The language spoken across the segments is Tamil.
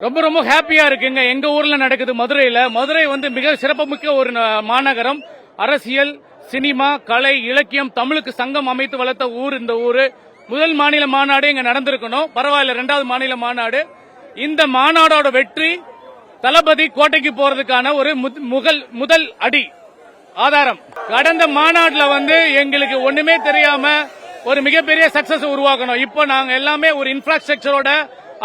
ரொம்ப ரொம்ப ஹாப்பியா இருக்குங்க. எங்க ஊர்ல நடக்குது மதுரையில. மதுரை வந்து மிக சிறப்புமிக்க ஒரு மாநகரம். அரசியல், சினிமா, கலை, இலக்கியம், தமிழுக்கு சங்கம் அமைத்து வளர்த்த ஊர் இந்த ஊரு. முதல் மாநில மாநாடு இங்க நடந்திருக்கணும். பரவாயில்ல, 2வது மாநில மாநாடு. இந்த மாநாடோட வெற்றி தளபதி கோட்டைக்கு போறதுக்கான ஒரு முதல் அடி ஆதாரம். கடந்த மாநாடுல வந்து எங்களுக்கு ஒண்ணுமே தெரியாம ஒரு மிகப்பெரிய சக்சஸ் உருவாக்கணும். இப்போ நாங்க எல்லாமே ஒரு இன்ஃப்ராஸ்ட்ரக்சரோட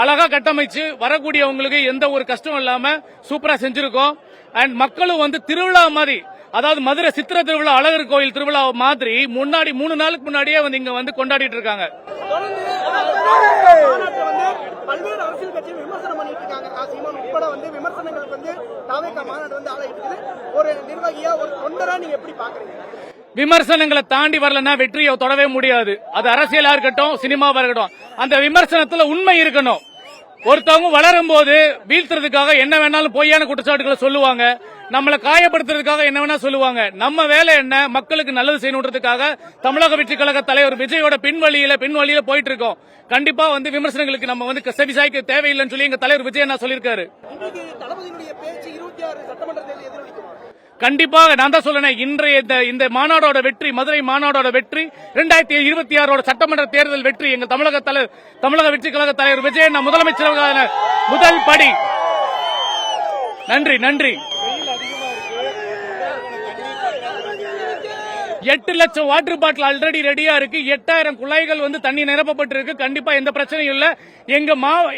அழகா கட்டமைச்சு வரக்கூடியவங்களுக்கு எந்த ஒரு கஷ்டம் இல்லாம சூப்பரா செஞ்சிருக்கோம். அண்ட் மக்களும் வந்து திருவிழா மாதிரி, அதாவது மதுரை சித்திர திருவிழா, அழகர் கோயில் திருவிழா மாதிரி முன்னாடி 3 நாளுக்கு முன்னாடியே வந்து இங்க வந்து கொண்டாடிட்டு இருக்காங்க. பல்வேறு அரசியல் கட்சிகள் விமர்சனம் பண்ணிட்டு இருக்காங்க. சீமான் உட்பட வந்து விமர்சனங்களுக்கு வந்து தாவேகா மாநாடு வந்து ஆளாயிட்டு இருக்குது. ஒரு நிர்வாகியா, ஒரு தொண்டரா நீங்க எப்படி பாக்குறீங்க? விமர்சனங்களை தாண்டி வரலன்னா வெற்றியை தொடவே முடியாது. அது அரசியலா இருக்கட்டும், சினிமாவா இருக்கட்டும், அந்த விமர்சனத்துல உண்மை இருக்கணும். ஒருத்தவங்க வளரும் போது வீழ்த்துறதுக்காக என்ன வேணாலும் பொய்யான குற்றச்சாட்டுகளை சொல்லுவாங்க, நம்மளை காயப்படுத்துறதுக்காக என்ன வேணா சொல்லுவாங்க. நம்ம வேலை என்ன? மக்களுக்கு நல்லது செய்யணுன்றதுக்காக தமிழக வெற்றி கழக தலைவர் விஜயோட பின்வழியில போயிட்டு இருக்கோம். கண்டிப்பா வந்து விமர்சனங்களுக்கு நம்ம வந்து செவிசாய்க்க தேவையில்லைன்னு சொல்லி எங்க தலைவர் விஜய் என்ன சொல்லியிருக்காரு. கண்டிப்பாக நான் தான் சொல்றேன், இன்றைய இந்த மாநாடோட வெற்றி, மதுரை மாநாடோட வெற்றி, 2026 சட்டமன்ற தேர்தல் வெற்றி, எங்க தமிழக வெற்றி கழக தலைவர் விஜய் முதலமைச்சருக்கான முதல் படி. நன்றி நன்றி. 8 லட்சம் வாட்டர் பாட்டில் ஆல்ரெடி ரெடியா இருக்கு. 8000 குழாய்கள் வந்து தண்ணி நிரப்பப்பட்டிருக்கு. கண்டிப்பா எந்த பிரச்சனையும் இல்ல. எங்க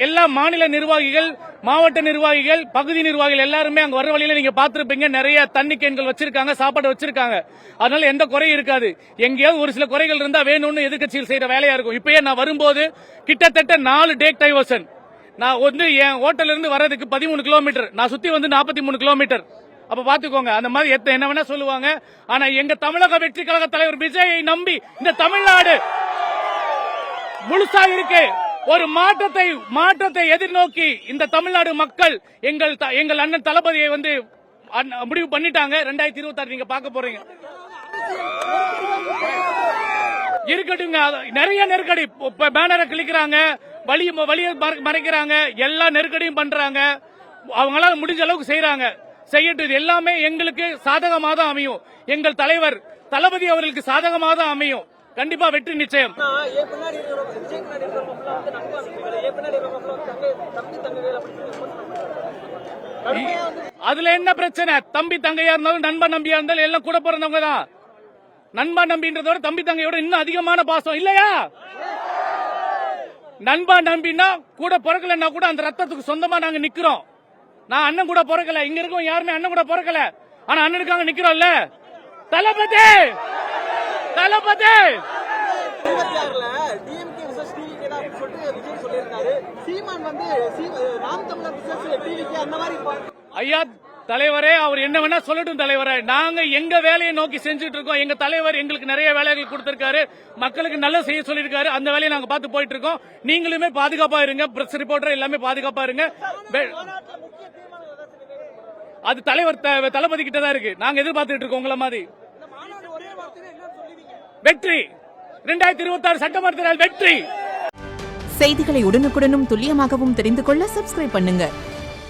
எல்லா மாநில நிர்வாகிகள், மாவட்ட நிர்வாகிகள், பகுதி நிர்வாகிகள் எல்லாருமே அங்க வர வழியில நீங்க பாத்துருப்பீங்க, நிறைய தண்ணி கேன்கள் வச்சிருக்காங்க, சாப்பாடு வச்சிருக்காங்க. அதனால எந்த குறையும் இருக்காது. எங்கேயாவது ஒரு சில குறைகள் இருந்தா வேணும்னு எதிர்கட்சிகள் செய்யற வேலையா இருக்கும். இப்பயே நான் வரும்போது கிட்டத்தட்ட 4 டேக் டைவர்ஷன். நான் வந்து என் ஹோட்டல் இருந்து வர்றதுக்கு 13 கிலோமீட்டர், நான் சுத்தி வந்து 43 கிலோமீட்டர். அப்ப பாத்துக்கோங்க, அந்த மாதிரி என்ன வேணா சொல்லுவாங்க. ஆனா எங்க தமிழக வெற்றி கழக தலைவர் விஜயை நம்பி இந்த தமிழ்நாடு முழுசா இருக்கு. ஒரு மாற்றத்தை எதிர்நோக்கி இந்த தமிழ்நாடு மக்கள் எங்கள் அண்ணன் தளபதியை வந்து முடிவு பண்ணிட்டாங்க. 2026 நீங்க பார்க்க போறீங்க. இருக்கட்டுங்க, நிறைய நெருக்கடி. பேனரை கிளிக்கிறாங்க, வழியை மறைக்கிறாங்க, எல்லா நெருக்கடியும் பண்றாங்க. அவங்களால முடிஞ்ச அளவுக்கு செய்யறாங்க. செய்யட்டு எல்லாமே எங்களுக்கு சாதகமாக தான் அமையும். எங்கள் தலைவர் தளபதி அவர்களுக்கு சாதகமாக தான் அமையும். கண்டிப்பா வெற்றி நிச்சயம். அதுல என்ன பிரச்சனை? தம்பி தங்கையா இருந்தாலும் நண்பன் நம்பியா இருந்தாலும் எல்லாம் கூட பிறந்தவங்க தான். நண்பன் நம்பின்றதோட தம்பி தங்கையோட இன்னும் அதிகமான பாசம் இல்லையா? நண்பா நம்பினா கூட பிறக்கலன்னா கூட அந்த ரத்தத்துக்கு சொந்தமா நாங்க நிக்கிறோம். நான் அண்ணன் கூட பிறக்கல, இங்க இருக்கோம் யாருமே அண்ணன் கூட பிறக்கல, ஆனா அண்ணனுக்காக நிக்கிறோம்ல. தளபதி ஐயா தலைவரே, அவர் என்ன வேணா சொல்லட்டும் தலைவரே. நாங்க எங்க வேலையை நோக்கி செஞ்சுட்டு இருக்கோம். எங்க தலைவர் எங்களுக்கு நிறைய வேலைகள் கொடுத்திருக்காரு, மக்களுக்கு நல்ல செய்ய சொல்லியிருக்காரு. அந்த வேலையை நாங்க பார்த்து போயிட்டு இருக்கோம். நீங்களுமே பாதுகாப்பா இருங்க, பிரஸ் ரிப்போர்ட்டர் எல்லாமே பாதுகாப்பா இருங்க. அது தலைவர் தளபதி கிட்ட தான் இருக்கு. நாங்க எதிர்பார்த்துட்டு இருக்கோம் உங்களை மாதிரி. வெற்றி 2026 சட்டமன்ற தேர்தல் வெற்றி. செய்திகளை உடனுக்குடனும் துல்லியமாகவும் தெரிந்து கொள்ள சப்ஸ்கிரைப் பண்ணுங்க.